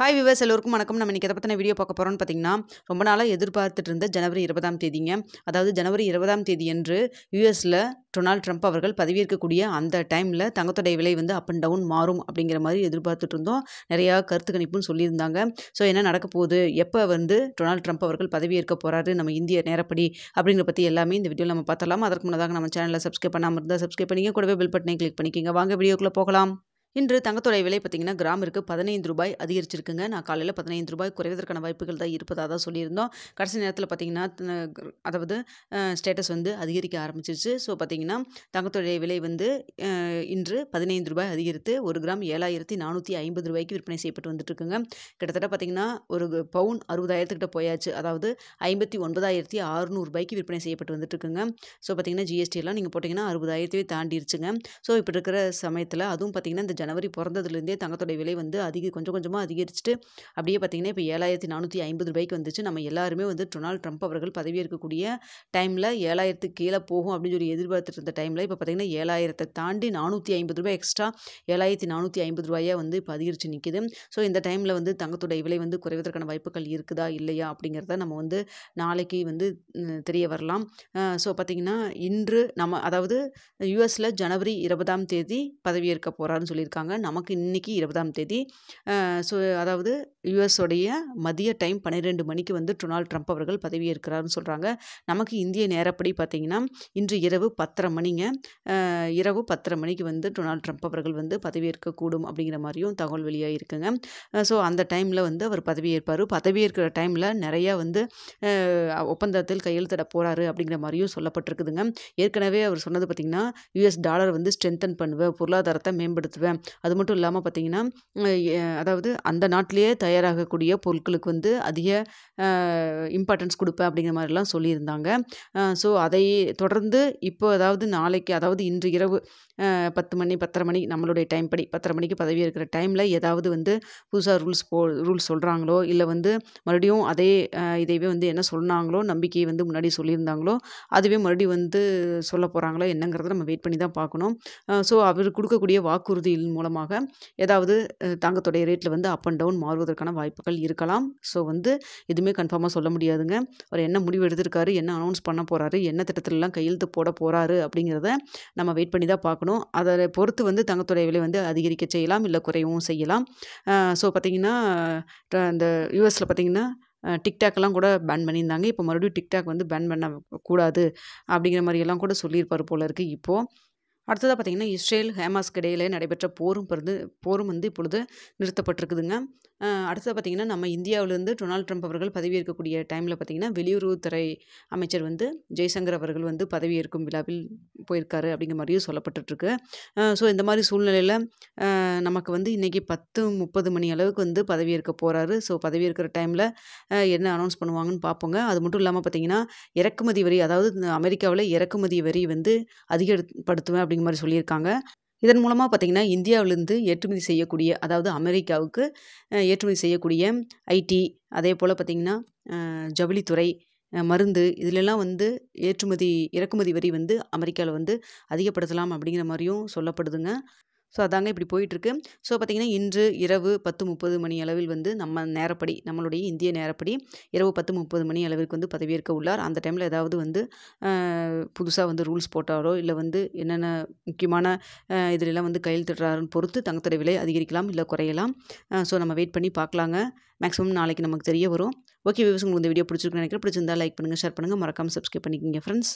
Hi viewers எல்லோருக்கும் வணக்கம். நம்ம இன்னைக்கு எதை பற்றின வீடியோ பார்க்க போகிறோம்னு பார்த்தீங்கன்னா, ரொம்ப நாளாக எதிர்பார்த்துட்டு இருந்த ஜனவரி 20ஆம் தேதிங்க. அதாவது ஜனவரி 20ஆம் தேதி அன்று யுஎஸில் டொனால்ட் ட்ரம்ப் அவர்கள் பதவியேற்கக்கூடிய அந்த டைமில் தங்கத்தோடைய விலை வந்து அப் அண்ட் டவுன் மாறும் அப்படிங்கிற மாதிரி எதிர்பார்த்துட்டு இருந்தோம். நிறையா கருத்து கணிப்புன்னு சொல்லியிருந்தாங்க. ஸோ என்ன நடக்க போகுது, எப்போ வந்து டொனால்ட் ட்ரம்ப் அவர்கள் பதவியேற்க போகிறாரு நம்ம இந்திய நேரப்படி அப்படிங்கிற பற்றி எல்லாமே இந்த வீடியோவில் நம்ம பார்த்தலாம். அதற்கு முன்னதாக நம்ம சேனலை சப்ஸ்கிரைப் பண்ணாமல் இருந்தால் சப்ஸ்கிரைப் பண்ணிங்க, கூடவே பெல் பட்டனை கிளிக் பண்ணிக்கோங்க. வாங்க வீடியோக்குள்ளே போகலாம். இன்று தங்கத்தோடைய விலை பார்த்தீங்கன்னா கிராமிற்கு ₹15 அதிகரிச்சிருக்குங்க. நான் காலையில் ₹15 குறைவதற்கான வாய்ப்புகள் தான் இருப்பதாக தான் சொல்லியிருந்தோம். கடைசி நேரத்தில் பார்த்தீங்கன்னா அதாவது ஸ்டேட்டஸ் வந்து அதிகரிக்க ஆரம்பிச்சிருச்சு. ஸோ பார்த்தீங்கன்னா தங்கத்தோடைய விலை வந்து இன்று ₹15 அதிகரித்து ஒரு கிராம் ₹7,450 விற்பனை செய்யப்பட்டு வந்துட்டுருக்குங்க. கிட்டத்தட்ட பார்த்தீங்கன்னா ஒரு பவுன் 60,000 கிட்ட போயாச்சு. அதாவது ₹59,600 விற்பனை செய்யப்பட்டு வந்துட்டுருக்குங்க. ஸோ பார்த்தீங்கன்னா ஜிஎஸ்டி எல்லாம் நீங்கள் போட்டிங்கன்னா 60,000 தாண்டிருச்சுங்க. ஸோ இப்போ இருக்கிற சமயத்தில் அதுவும் பார்த்தீங்கன்னா இந்த ஜனவரி பிறந்ததுலேருந்தே தங்கத்தோடைய விலை வந்து கொஞ்சம் கொஞ்சமாக அதிகரிச்சுட்டு அப்படியே பார்த்தீங்கன்னா இப்போ ₹7,450 வந்துச்சு. நம்ம எல்லாருமே வந்து டொனால்ட் ட்ரம்ப் அவர்கள் பதவியேற்கக்கூடிய டைமில் 7,000 கீழே போகும் அப்படின்னு சொல்லி எதிர்பார்த்துட்டு இருந்த டைமில் இப்போ பார்த்தீங்கன்னா 7,000 தாண்டி ₹450 எக்ஸ்ட்ரா ₹7,450 வந்து இப்போ அதிகரித்து நிற்கிது. ஸோ இந்த டைமில் வந்து தங்கத்தோடைய விலை வந்து குறைவதற்கான வாய்ப்புகள் இருக்குதா இல்லையா அப்படிங்கிறத நம்ம வந்து நாளைக்கு வந்து தெரிய வரலாம். ஸோ பார்த்தீங்கன்னா இன்று நம்ம அதாவது யுஎஸில் ஜனவரி 20ஆம் தேதி பதவியேற்க போகிறாருன்னு சொல்லியிருக்காங்க. நமக்கு இன்னைக்கு 20ஆம் தேதி. ஸோ அதாவது யுஎஸோடைய மதிய டைம் 12 மணிக்கு வந்து டொனால்ட் ட்ரம்ப் அவர்கள் பதவியேற்கிறாருன்னு சொல்கிறாங்க. நமக்கு இந்திய நேரப்படி பார்த்தீங்கன்னா இன்று இரவு 10:30 மணிங்க. இரவு 10:30 மணிக்கு வந்து டொனால்ட் ட்ரம்ப் அவர்கள் வந்து பதவியேற்கக்கூடும் அப்படிங்கிற மாதிரியும் தகவல் வெளியாகிருக்குங்க. ஸோ அந்த டைமில் வந்து அவர் பதவியேற்பார். பதவியேற்கிற டைமில் நிறையா வந்து ஒப்பந்தத்தில் கையெழுத்திட போகிறாரு அப்படிங்கிற மாதிரியும் சொல்லப்பட்டிருக்குதுங்க. ஏற்கனவே அவர் சொன்னது பார்த்திங்கன்னா யுஎஸ் டாலர் வந்து ஸ்ட்ரென்தன் பண்ணுவேன், பொருளாதாரத்தை மேம்படுத்துவேன், அது மட்டும் இல்லாமல் பார்த்திங்கன்னா அதாவது அந்த நாட்டிலேயே தயாராகக்கூடிய பொருட்களுக்கு வந்து அதிக இம்பார்ட்டன்ஸ் கொடுப்பேன் அப்படிங்கிற மாதிரிலாம் சொல்லியிருந்தாங்க. ஸோ அதை தொடர்ந்து இப்போ அதாவது நாளைக்கு அதாவது இன்று இரவு 10 மணி 10:30 மணி நம்மளுடைய டைம் படி 10:30 மணிக்கு பதவி இருக்கிற டைமில் ஏதாவது வந்து புதுசாக ரூல்ஸ் சொல்கிறாங்களோ இல்லை வந்து மறுபடியும் அதே இதைவே வந்து என்ன சொன்னாங்களோ நம்பிக்கையை வந்து முன்னாடி சொல்லியிருந்தாங்களோ அதுவே மறுபடியும் வந்து சொல்ல போகிறாங்களோ என்னங்கிறத நம்ம வெயிட் பண்ணி தான் பார்க்கணும். ஸோ அவர் கொடுக்கக்கூடிய வாக்குறுதியின் மூலமாக ஏதாவது தங்கத்தோடைய ரேட்டில் வந்து அப் அண்ட் டவுன் மாறுவதற்கான வாய்ப்புகள் இருக்கலாம். ஸோ வந்து எதுவுமே கன்ஃபார்மாக சொல்ல முடியாதுங்க. அவர் என்ன முடிவு எடுத்திருக்காரு, என்ன அனௌன்ஸ் பண்ண போகிறாரு, என்ன திட்டத்திலலாம் கையெழுத்து போட போகிறாரு அப்படிங்கிறத நம்ம வெயிட் பண்ணி தான் பார்க்கணும். அதை பொறுத்து வந்து தங்கத்தோடைய விலை வந்து அதிகரிக்க செய்யலாம், இல்லை குறையவும் செய்யலாம். ஸோ பார்த்திங்கன்னா இந்த யூஎஸில் பார்த்திங்கன்னா டிக்டாக்லாம் கூட பேன் பண்ணியிருந்தாங்க. இப்போ மறுபடியும் டிக்டாக் வந்து பேன் பண்ணக்கூடாது அப்படிங்கிற மாதிரியெல்லாம் கூட சொல்லியிருப்பார் போல இருக்குது இப்போது. அடுத்ததாக பார்த்திங்கன்னா இஸ்ரேல் ஹமாஸ்க்கு இடையிலே நடைபெற்ற போரும் வந்து இப்பொழுது நிறுத்தப்பட்டிருக்குதுங்க. அடுத்தது பார்த்திங்கன்னா நம்ம இந்தியாவிலேருந்து டொனால்ட் ட்ரம்ப் அவர்கள் பதவியேற்கக்கூடிய டைமில் பார்த்திங்கன்னா வெளியுறவுத்துறை அமைச்சர் வந்து ஜெய்சங்கர் அவர்கள் வந்து பதவியேற்கும் விழாவில் போயிருக்காரு அப்படிங்கிற மாதிரியும் சொல்லப்பட்டுருக்கு. ஸோ இந்த மாதிரி சூழ்நிலையில் நமக்கு வந்து இன்றைக்கி 10:30 மணி அளவுக்கு வந்து பதவியேற்க போகிறாரு. ஸோ பதவியேற்கிற டைமில் என்ன அனௌன்ஸ் பண்ணுவாங்கன்னு பார்ப்போங்க. அது மட்டும் இல்லாமல் பார்த்திங்கன்னா இறக்குமதி வரி, அதாவது அமெரிக்காவில் இறக்குமதி வரி வந்து அதிகப்படுத்துவேன் அப்படிங்கிற மாதிரி சொல்லியிருக்காங்க. இதன் மூலமாக பார்த்திங்கன்னா இந்தியாவிலேருந்து ஏற்றுமதி செய்யக்கூடிய, அதாவது அமெரிக்காவுக்கு ஏற்றுமதி செய்யக்கூடிய ஐடி, அதே போல் பார்த்திங்கன்னா ஜவுளித்துறை, மருந்து, இதிலெல்லாம் வந்து இறக்குமதி வரி வந்து அமெரிக்காவில் வந்து அதிகப்படுத்தலாம் அப்படிங்கிற மாதிரியும் சொல்லப்படுதுங்க. ஸோ அதாங்க இப்படி போயிட்டுருக்கு. ஸோ பார்த்திங்கன்னா இன்று இரவு 10:30 மணி அளவில் வந்து நம்ம நேரப்படி, நம்மளுடைய இந்திய நேரப்படி இரவு 10:30 மணி அளவிற்கு வந்து பதவியேற்க உள்ளார். அந்த டைமில் ஏதாவது வந்து புதுசாக வந்து ரூல்ஸ் போட்டாரோ இல்லை வந்து என்னென்ன முக்கியமான இதிலெல்லாம் வந்து கையெழுத்திடுறாருன்னு பொறுத்து தங்கத்தோடைய விலை அதிகரிக்கலாம், இல்லை குறையலாம். ஸோ நம்ம வெயிட் பண்ணி பார்க்கலாங்க. மேக்ஸிமம் நாளைக்கு நமக்கு தெரிய வரும். ஓகே வியூவர்ஸ், உங்களுக்கு இந்த வீடியோ பிடிச்சிருக்குன்னு நினைக்கிறேன். பிடிச்சிருந்தா லைக் பண்ணுங்கள், ஷேர் பண்ணுங்கள், மறக்காமல் சப்ஸ்கிரைப் பண்ணிக்கோங்க ஃப்ரெண்ட்ஸ்.